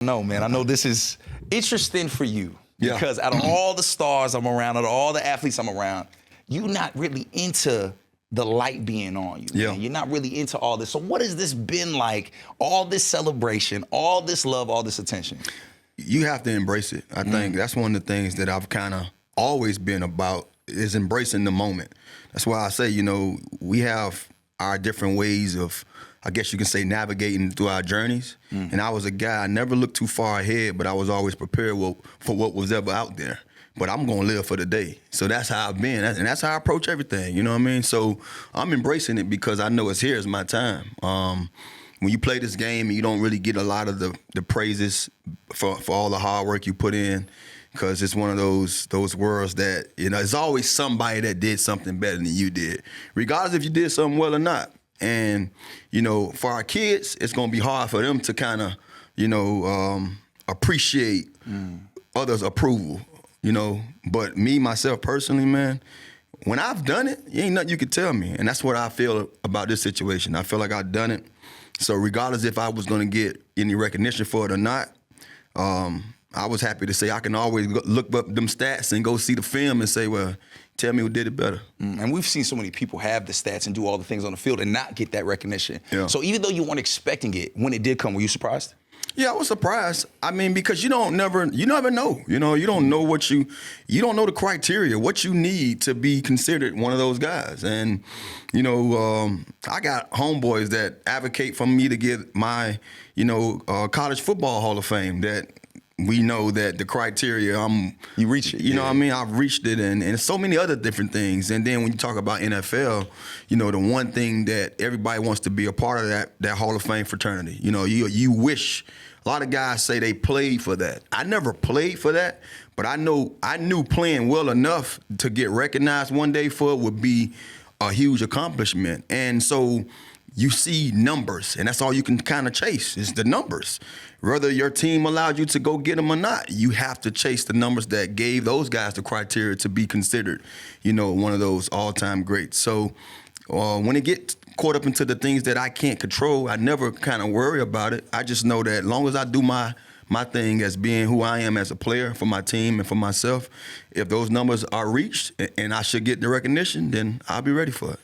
No, man, I know this is interesting for you Yeah. because out of all the stars I'm around, out of all the athletes I'm around, you're not really into the light being on you. Yeah. Man. You're not really into all this. So what has this been like? All this celebration, all this love, all this attention? You have to embrace it. I think that's one of the things that I've kind of always been about is embracing the moment. That's why I say, you know, we have our different ways of, I guess you can say, navigating through our journeys. And I was a guy, I never looked too far ahead, but I was always prepared for what was ever out there. But I'm going to live for the day. So that's how I've been. And that's how I approach everything. You know what I mean? So I'm embracing it because I know it's here. It's my time. When you play this game and you don't really get a lot of the praises for all the hard work you put in, because it's one of those worlds that, you know, there's always somebody that did something better than you did, regardless if you did something well or not. And, you know, for our kids, it's going to be hard for them to kind of, you know, appreciate others' approval, you know. But me, myself personally, man, when I've done it, ain't nothing you can tell me. And that's what I feel about this situation. I feel like I've done it. So regardless if I was going to get any recognition for it or not, I was happy to say I can always look up them stats and go see the film and say, well, tell me who did it better. And we've seen so many people have the stats and do all the things on the field and not get that recognition. Yeah. So even though you weren't expecting it, when it did come, were you surprised? Yeah, I was surprised. I mean, because you never know. You know, you don't know you don't know the criteria, what you need to be considered one of those guys. And, you know, I got homeboys that advocate for me to get my, you know, college football Hall of Fame that we know that the criteria, You reach it. You know what I mean? I've reached it and so many other different things. And then when you talk about NFL, you know, the one thing that everybody wants to be a part of that Hall of Fame fraternity. You know, you wish, a lot of guys say they played for that. I never played for that, but I knew playing well enough to get recognized one day for it would be a huge accomplishment. And so you see numbers, and that's all you can kind of chase is the numbers. Whether your team allowed you to go get them or not, you have to chase the numbers that gave those guys the criteria to be considered, you know, one of those all-time greats. So when it gets caught up into the things that I can't control, I never kind of worry about it. I just know that as long as I do my thing as being who I am as a player for my team and for myself, if those numbers are reached and I should get the recognition, then I'll be ready for it.